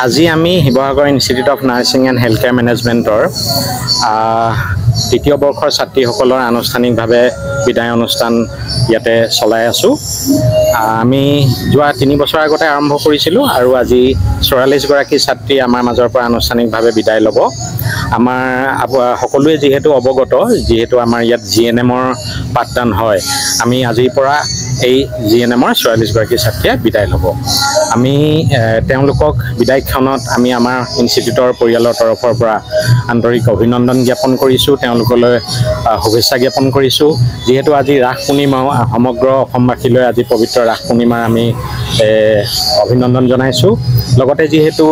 আজি আমি Sivasagar institute of nursing and health care মেনেজমেণ্টৰ তৃতীয় বৰ্ষৰ ছাত্ৰীসকলৰ আনুষ্ঠানিকভাৱে বিদায় অনুষ্ঠান ইয়াতে চলাই আছোঁ। আমি যোৱা 3 বছৰ আগতে আৰম্ভ কৰিছিলোঁ আৰু আজি 44 গৰাকী ছাত্ৰী আমাৰ মাজৰ পৰা আনুষ্ঠানিকভাৱে বিদায় ল'ব। আমাৰ সকলোৱে যিহেতু অৱগত, যিহেতু আমাৰ ইয়াত GNMৰ পাঠদান হয়, আমি আজিৰ পৰা এই GNMৰ 44 গৰাকী ছাত্ৰীয়ে বিদায় ল'ব। আমি তেওঁলোকক বিদায়ক্ষণত আমি আমাৰ ইনষ্টিটিউটৰ পৰিয়ালৰ তৰফৰ পৰা আন্তৰিক অভিনন্দন জ্ঞাপন কৰিছোঁ, তেওঁলোকলৈ শুভেচ্ছা জ্ঞাপন কৰিছোঁ। যিহেতু আজি ৰাস পূৰ্ণিমা, সমগ্ৰ অসমবাসীলৈ আজি পবিত্ৰ ৰাস পূৰ্ণিমাৰ আমি অভিনন্দন জনাইছোঁ। লগতে যিহেতু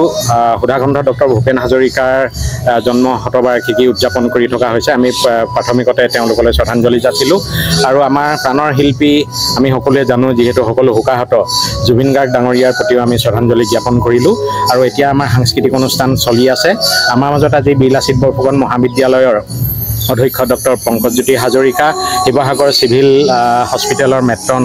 সুধাকণ্ঠ ডক্টৰ ভূপেন হাজৰিকাৰ জন্ম শতবাৰ্ষিকী উদযাপন কৰি থকা হৈছে, আমি প্ৰাথমিকতে তেওঁলোকলৈ শ্ৰদ্ধাঞ্জলি যাচিলোঁ। আৰু আমাৰ প্ৰাণৰ শিল্পী আমি সকলোৱে জানো, যিহেতু সকলো শোকাহত জুবিন গাৰ্গ ডাঙৰীয়াৰ প্ৰতিও আমি শ্ৰদ্ধাঞ্জলি জ্ঞাপন কৰিলোঁ। আৰু এতিয়া আমাৰ সাংস্কৃতিক অনুষ্ঠান চলি আছে। আমাৰ মাজত আজি বীৰ লাচিত বৰফুকন মহাবিদ্যালয়ৰ অধ্যক্ষ ডক্টৰ পংকজজ্যোতি হাজৰিকা, শিৱসাগৰ চিভিল হস্পিটেলৰ মেট্ৰন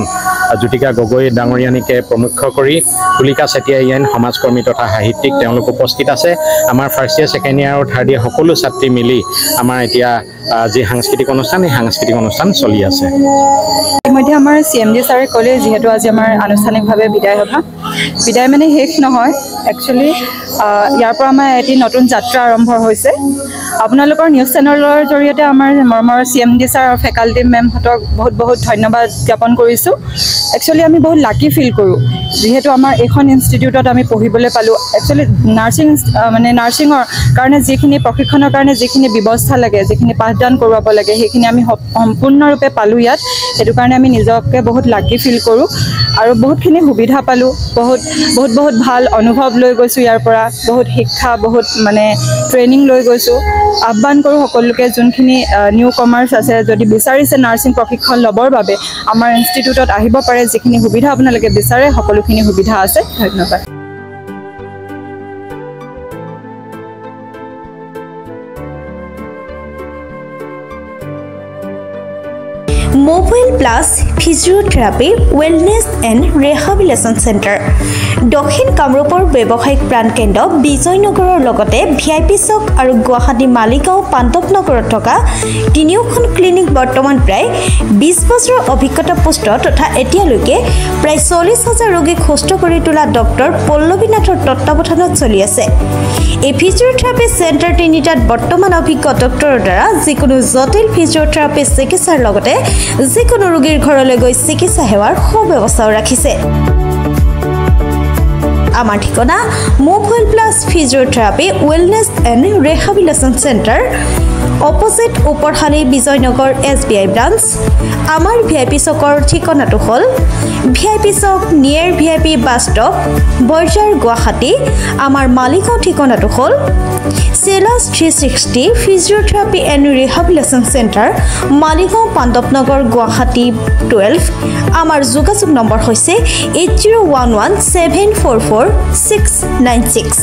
জ্যোতিকা গগৈ ডাঙৰীয়ানীকে প্ৰমুখ কৰি তুলিকা চেতিয়া ইয়ান সমাজকৰ্মী তথা সাহিত্যিক তেওঁলোক উপস্থিত আছে। আমাৰ ফাৰ্ষ্ট ইয়েৰ, ছেকেণ্ড ইয়েৰ আৰু থাৰ্ড ইয়েৰ সকলো ছাত্ৰী মিলি আমাৰ এতিয়া যি সাংস্কৃতিক অনুষ্ঠান, এই সাংস্কৃতিক অনুষ্ঠান চলি আছে। ইতিমধ্যে আমাৰ CMD ছাৰে ক'লে, যিহেতু আজি আমাৰ আনুষ্ঠানিকভাৱে বিদায় সভা, বিদায় মানে শেষ নহয়, একচুৱেলি ইয়াৰ পৰা আমাৰ এটি নতুন যাত্ৰা আৰম্ভ হৈছে। আপোনালোকৰ নিউজ চেনেলৰ জৰিয়তে আমাৰ মৰমৰ CMD ছাৰ আৰু ফেকাল্টি মেমহঁতক বহুত বহুত ধন্যবাদ জ্ঞাপন কৰিছোঁ। একচুৱেলি আমি বহুত লাকি ফিল কৰোঁ, যিহেতু আমাৰ এইখন ইনষ্টিটিউটত আমি পঢ়িবলৈ পালোঁ। একচুৱেলি নাৰ্ছিঙৰ কাৰণে যিখিনি প্ৰশিক্ষণৰ কাৰণে যিখিনি ব্যৱস্থা লাগে, যিখিনি পাঠদান কৰোৱাব লাগে, সেইখিনি আমি সম্পূৰ্ণৰূপে পালোঁ ইয়াত। সেইটো কাৰণে আমি নিজকে বহুত লাকি ফিল কৰোঁ আৰু বহুতখিনি সুবিধা পালোঁ, বহুত ভাল অনুভৱ লৈ গৈছোঁ ইয়াৰ পৰা, বহুত শিক্ষা, বহুত ট্ৰেইনিং লৈ গৈছোঁ। আহ্বান কৰোঁ সকলোকে, যোনখিনি নিউ কমাৰ্চ আছে, যদি বিচাৰিছে নাৰ্ছিং প্ৰশিক্ষণ ল'বৰ বাবে আমাৰ ইনষ্টিটিউটত আহিব পাৰে। যিখিনি সুবিধা আপোনালোকে বিচাৰে সকলোখিনি সুবিধা আছে। ধন্যবাদ। Mobile plus physiotherapy wellness and rehabilitation centre, দক্ষিণ কামৰূপৰ ব্যৱসায়িক প্ৰাণকেন্দ্ৰ বিজয়নগৰৰ লগতে VIP চক আৰু গুৱাহাটী মালিগাঁও পাণ্ডৱনগৰত থকা তিনিওখন ক্লিনিক বৰ্তমান প্ৰায় 20 বছৰৰ অভিজ্ঞতা পুষ্ট তথা এতিয়ালৈকে প্ৰায় 40,000 ৰোগীক সুস্থ কৰি তোলা ডক্টৰ পল্লৱী নাথৰ তত্ত্বাৱধানত চলি আছে। এই ফিজিঅ'থেৰাপি চেণ্টাৰ তিনিটাত বৰ্তমান অভিজ্ঞ ডক্টৰৰ দ্বাৰা যিকোনো জটিল ফিজিঅ'থেৰাপি চিকিৎসাৰ লগতে যিকোনো ৰোগীৰ ঘৰলৈ গৈ চিকিৎসা সেৱাৰ সুব্যৱস্থাও ৰাখিছে। আমাৰ ঠিকনা mobile plus physiotherapy wellness and rehabilitation centre, opposite Uparshali Bijoynagar SBI branch. আমাৰ VIP চকৰ ঠিকনাটো হ'ল VIP চক near VIP bus stop, Borjhar, Guwahati. আমাৰ মালিগাঁও ঠিকনাটো হ'ল চেলাছ 360 physiotherapy and rehabilitation centre, Maligaon Pandavnagar, Guwahati 12। আমাৰ যোগাযোগ নম্বৰ হৈছে 8011744696।